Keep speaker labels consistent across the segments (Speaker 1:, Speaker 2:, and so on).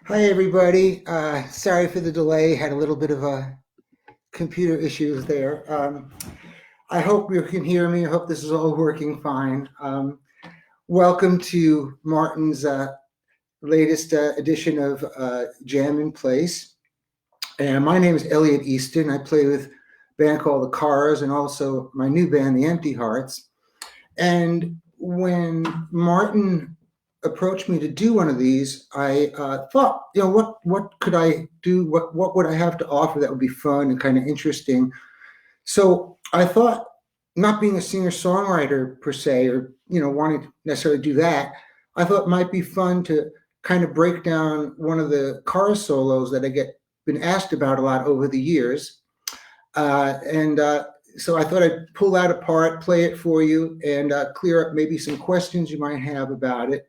Speaker 1: Hi, everybody. Sorry for the delay. Had a little bit of a computer issues there. I hope you can hear me. I hope this is all working fine. Welcome to Martin's latest edition of Jam in Place. And my name is Elliot Easton. I play with a band called The Cars and also my new band, The Empty Hearts. And when Martin approached me to do one of these, I thought, what could I do? What would I have to offer that would be fun and kind of interesting? So I thought, not being a singer-songwriter per se, or wanting to necessarily do that, I thought it might be fun to kind of break down one of the car solos that been asked about a lot over the years, and so I thought I'd pull that apart, play it for you, and clear up maybe some questions you might have about it.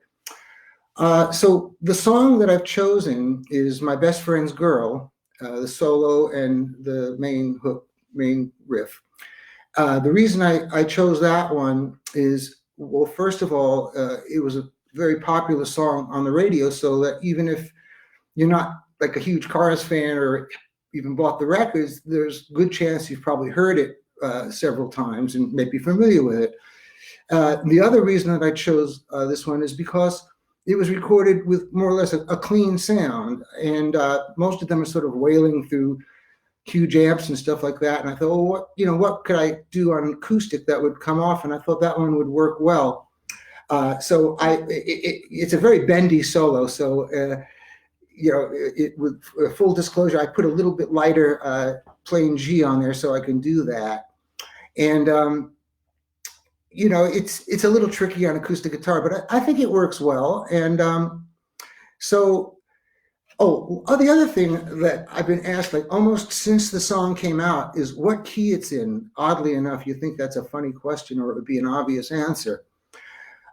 Speaker 1: So the song that I've chosen is My Best Friend's Girl, the solo and the main riff. The reason I chose that one is, well, first of all, it was a very popular song on the radio, so that even if you're not like a huge Cars fan or even bought the records, there's a good chance you've probably heard it several times and may be familiar with it. The other reason that I chose this one is because it was recorded with more or less a clean sound, and most of them are sort of wailing through huge amps and stuff like that. And I thought, well, what could I do on acoustic that would come off? And I thought that one would work well. So it's a very bendy solo. So with full disclosure, I put a little bit lighter plain G on there so I can do that. And it's a little tricky on acoustic guitar, but I think it works well. And the other thing that I've been asked, like almost since the song came out, is what key it's in. Oddly enough, you think that's a funny question, or it would be an obvious answer.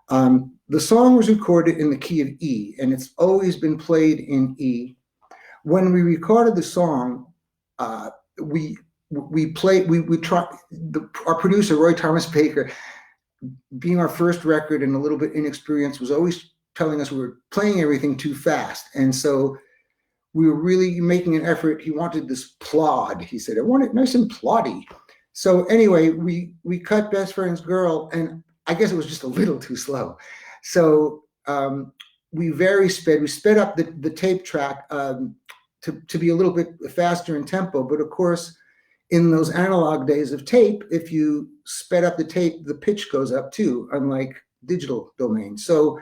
Speaker 1: The song was recorded in the key of E, and it's always been played in E. When we recorded the song, our producer, Roy Thomas Baker, being our first record and a little bit inexperienced, was always telling us we were playing everything too fast. And so we were really making an effort. He wanted this plod. He said, I want it nice and ploddy. So anyway, we cut Best Friend's Girl, and I guess it was just a little too slow. So we sped up the tape track to be a little bit faster in tempo. But of course, in those analog days of tape, if you sped up the tape, the pitch goes up too, unlike digital domain. So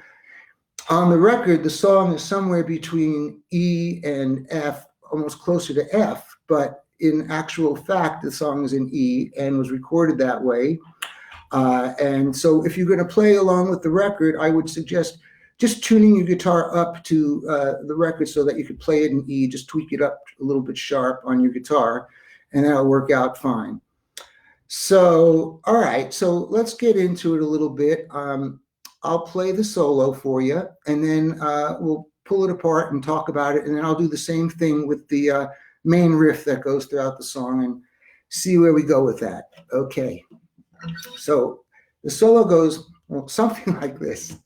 Speaker 1: on the record, the song is somewhere between E and F, almost closer to F, but in actual fact, the song is in E and was recorded that way. And so if you're going to play along with the record, I would suggest just tuning your guitar up to the record so that you could play it in E, just tweak it up a little bit sharp on your guitar, and that'll work out fine. So, all right, so let's get into it a little bit. I'll play the solo for you, and then we'll pull it apart and talk about it, and then I'll do the same thing with the main riff that goes throughout the song and see where we go with that. Okay, so the solo goes something like this.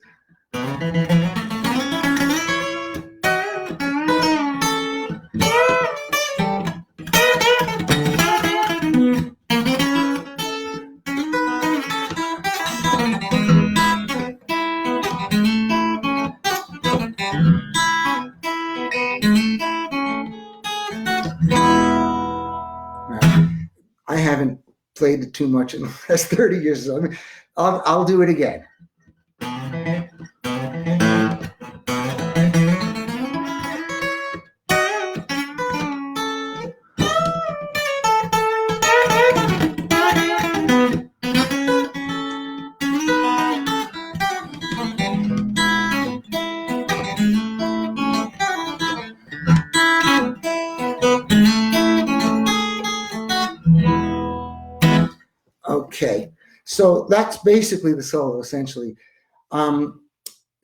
Speaker 1: I haven't played it too much in the last 30 years, so I'll do it again. Okay, so that's basically the solo, essentially.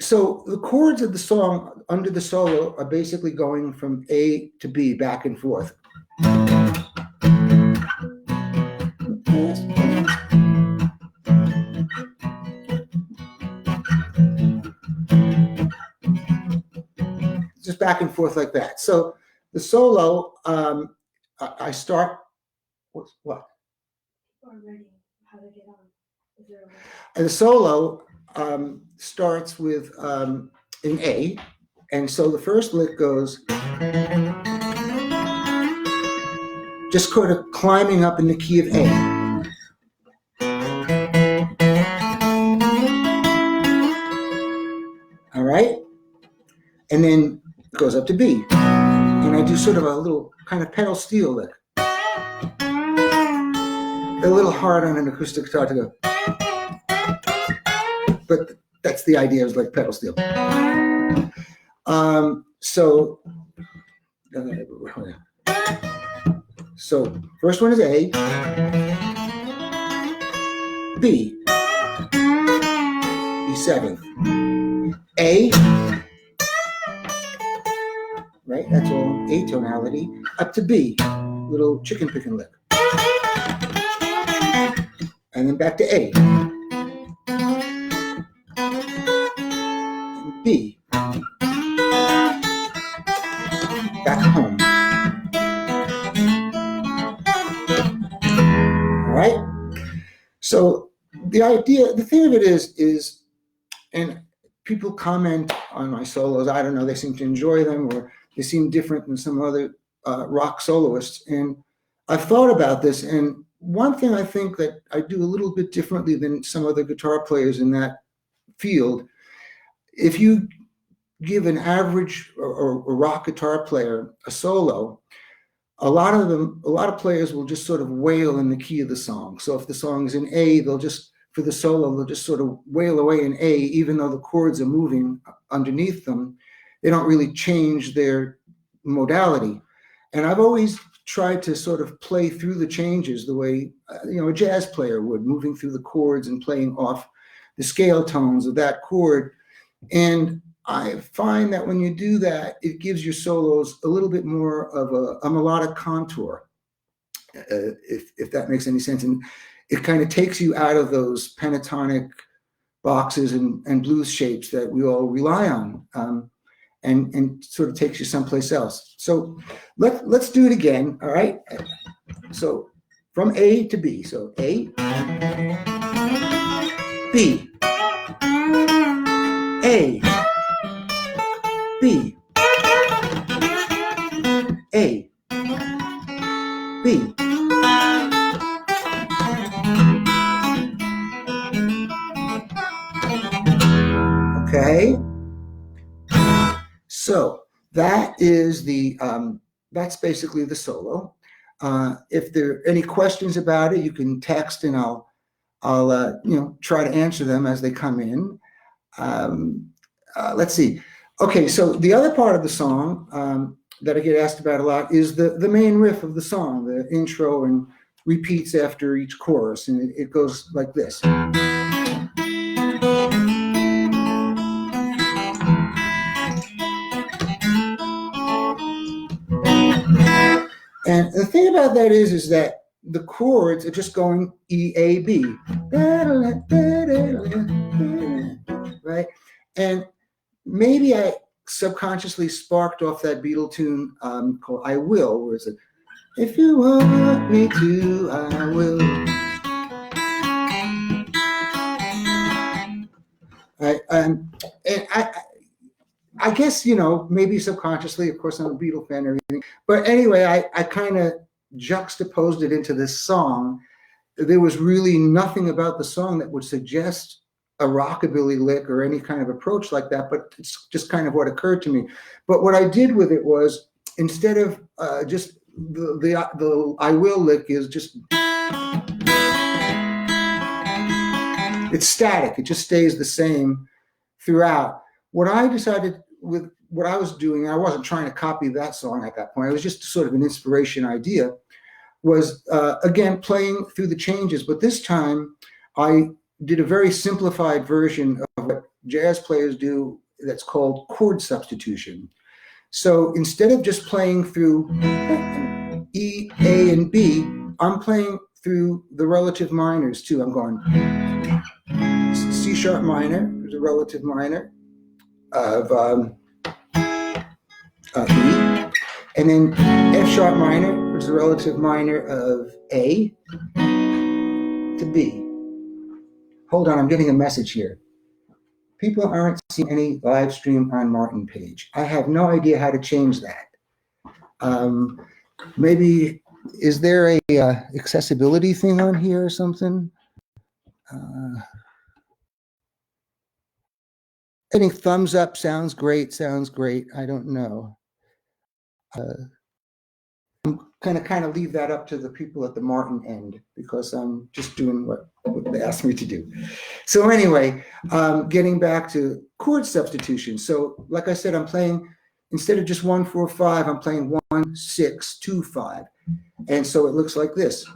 Speaker 1: So the chords of the song under the solo are basically going from A to B, back and forth. just back and forth like that. So the solo, I start, what?
Speaker 2: Already, how to get on. Is there a way?
Speaker 1: And the solo starts with an A, and so the first lick goes just sort of climbing up in the key of A. All right, and then it goes up to B, and I do sort of a little kind of pedal steel lick. A little hard on an acoustic guitar to go, but that's the idea, is like pedal steel. So first one is A, B, E7, A, right? That's all A tonality, up to B, little chicken picking lick. And then back to A, and B, back home. All right? So the thing of it is, and people comment on my solos, I don't know, they seem to enjoy them, or they seem different than some other rock soloists. And I've thought about this, and one thing I think that I do a little bit differently than some other guitar players in that field, if you give an average or rock guitar player a solo, a lot of players will just sort of wail in the key of the song. So if the song is in A, for the solo, they'll just sort of wail away in A, even though the chords are moving underneath them. They don't really change their modality. And I've always tried to sort of play through the changes the way a jazz player would, moving through the chords and playing off the scale tones of that chord. And I find that when you do that, it gives your solos a little bit more of a melodic contour, if that makes any sense. And it kind of takes you out of those pentatonic boxes and blues shapes that we all rely on, and sort of takes you someplace else. So let's do it again, all right? So from A to B. So A, B, A, B, A, B. Okay, so that is that's basically the solo. If there are any questions about it, you can text, and I'll try to answer them as they come in. Let's see. Okay, so the other part of the song that I get asked about a lot is the main riff of the song, the intro, and repeats after each chorus, and it goes like this. And the thing about that is that the chords are just going E, A, B, right? And maybe I subconsciously sparked off that Beatle tune called "I Will," where it's like, "If you want me to, I will." Right? And I guess, maybe subconsciously, of course, I'm a Beatle fan and everything. But anyway, I kind of juxtaposed it into this song. There was really nothing about the song that would suggest a rockabilly lick or any kind of approach like that, but it's just kind of what occurred to me. But what I did with it was, instead of just the "I Will" lick is just, it's static. It just stays the same throughout. What I decided with what I was doing, I wasn't trying to copy that song at that point. It was just sort of an inspiration idea, was again, playing through the changes. But this time I did a very simplified version of what jazz players do that's called chord substitution. So instead of just playing through E, A, and B, I'm playing through the relative minors too. I'm going C sharp minor, there's a relative minor of E, and then F sharp minor, which is the relative minor of A to B. Hold on, I'm getting a message here. People aren't seeing any live stream on Martin page. I have no idea how to change that. Maybe, is there a accessibility thing on here or something? I think thumbs up sounds great, sounds great. I don't know. I'm kind of leave that up to the people at the Martin end because I'm just doing what they asked me to do. So anyway, getting back to chord substitution. So like I said, I'm playing, instead of just 1, 4, 5, I'm playing 1, 6, 2, 5. And so it looks like this.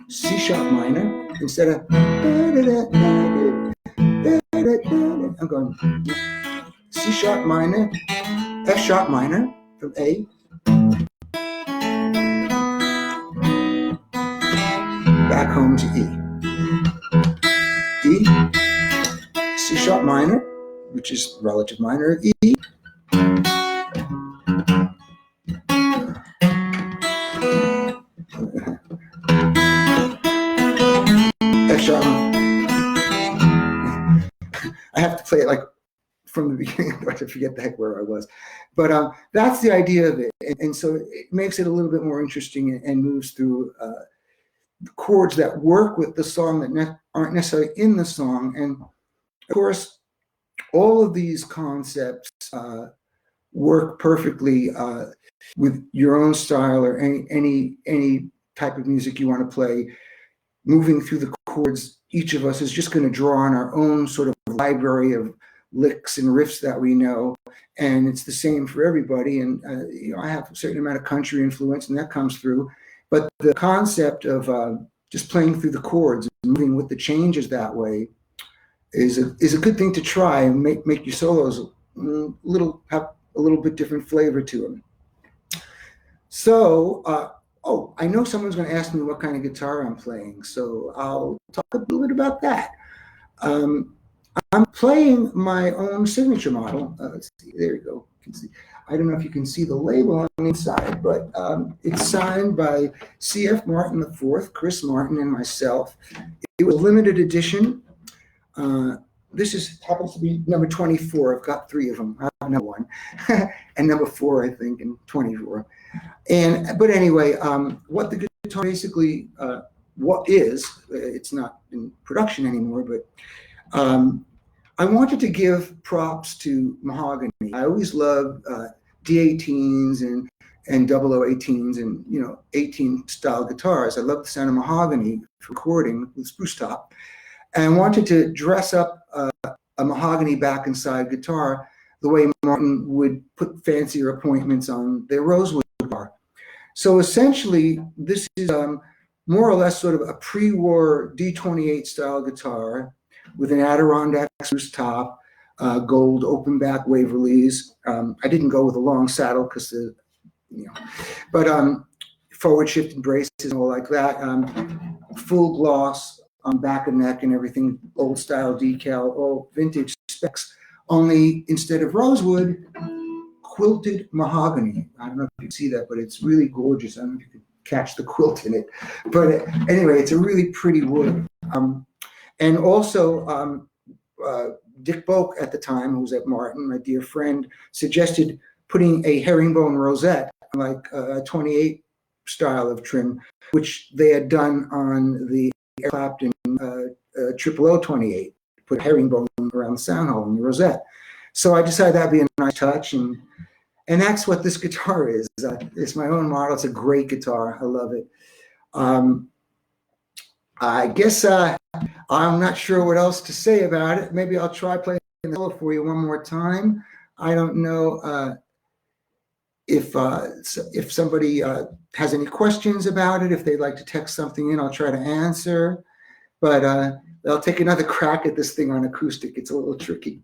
Speaker 1: C sharp minor, instead of, I'm going C sharp minor, F sharp minor from A, back home to E. E, C sharp minor, which is relative minor of E, F sharp minor. I have to play it like from the beginning, I forget the heck where I was. But that's the idea of it. And so it makes it a little bit more interesting and moves through the chords that work with the song that aren't necessarily in the song. And of course, all of these concepts work perfectly with your own style or any type of music you want to play. Moving through the chords, each of us is just going to draw on our own sort of library of licks and riffs that we know, and it's the same for everybody. And I have a certain amount of country influence, and that comes through. But the concept of just playing through the chords and moving with the changes that way is a good thing to try and make your solos have a little bit different flavor to them. So, I know someone's going to ask me what kind of guitar I'm playing, so I'll talk a little bit about that. I'm playing my own signature model. Let's see, there you go. You can see. I don't know if you can see the label on the inside, but it's signed by C.F. Martin IV, Chris Martin, and myself. It was a limited edition. This happens to be number 24. I've got 3 of them. I have number 1 and number 4, I think, and 24. But anyway, what the guitar basically it's not in production anymore, but I wanted to give props to mahogany. I always loved D18s and 0018s and 18 style guitars. I love the sound of mahogany for recording with spruce top, and I wanted to dress up a mahogany back and side guitar the way Martin would put fancier appointments on their rosewood guitar. So essentially, this is more or less sort of a pre-war D28 style guitar with an Adirondack spruce top, gold open back Waverleys. I didn't go with a long saddle because but forward shifted braces and all like that. Full gloss on back and neck and everything, old style decal, all vintage specs. Only instead of rosewood, quilted mahogany. I don't know if you can see that, but it's really gorgeous. I don't know if you can catch the quilt in it. But anyway, it's a really pretty wood. And also, Dick Boak at the time, who was at Martin, my dear friend, suggested putting a herringbone rosette, like a 28 style of trim, which they had done on the Eric Clapton 00028, put herringbone around the sound hole in the rosette. So I decided that'd be a nice touch, and that's what this guitar is. It's my own model. It's a great guitar. I love it. I guess I'm not sure what else to say about it. Maybe I'll try playing the solo for you one more time. I don't know if somebody has any questions about it. If they'd like to text something in, I'll try to answer. But I'll take another crack at this thing on acoustic. It's a little tricky.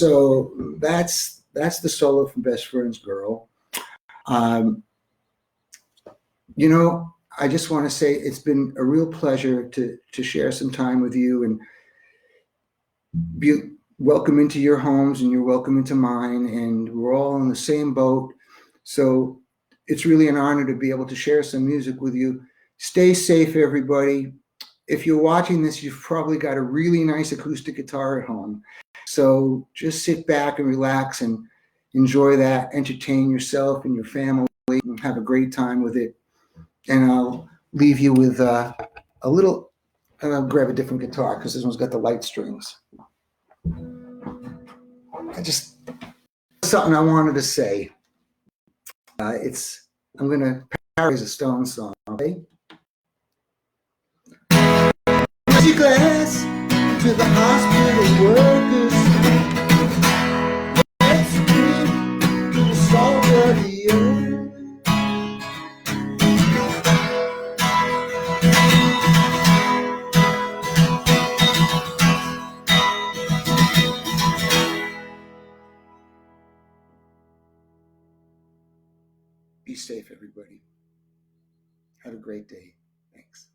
Speaker 1: So that's the solo from Best Friend's Girl. Um, you know, I just want to say it's been a real pleasure to share some time with you and be welcome into your homes, and you're welcome into mine, and we're all in the same boat. So it's really an honor to be able to share some music with you. Stay safe, everybody. If you're watching this, you've probably got a really nice acoustic guitar at home. So just sit back and relax and enjoy that, entertain yourself and your family, and have a great time with it. And I'll leave you with a little, and I'll grab a different guitar because this one's got the light strings. I just, something I wanted to say. I'm going to paraphrase a Stone song, okay? Empty glass to the hospital workers. Let's drink to the salt of the earth. Be safe, everybody. Have a great day. Thanks.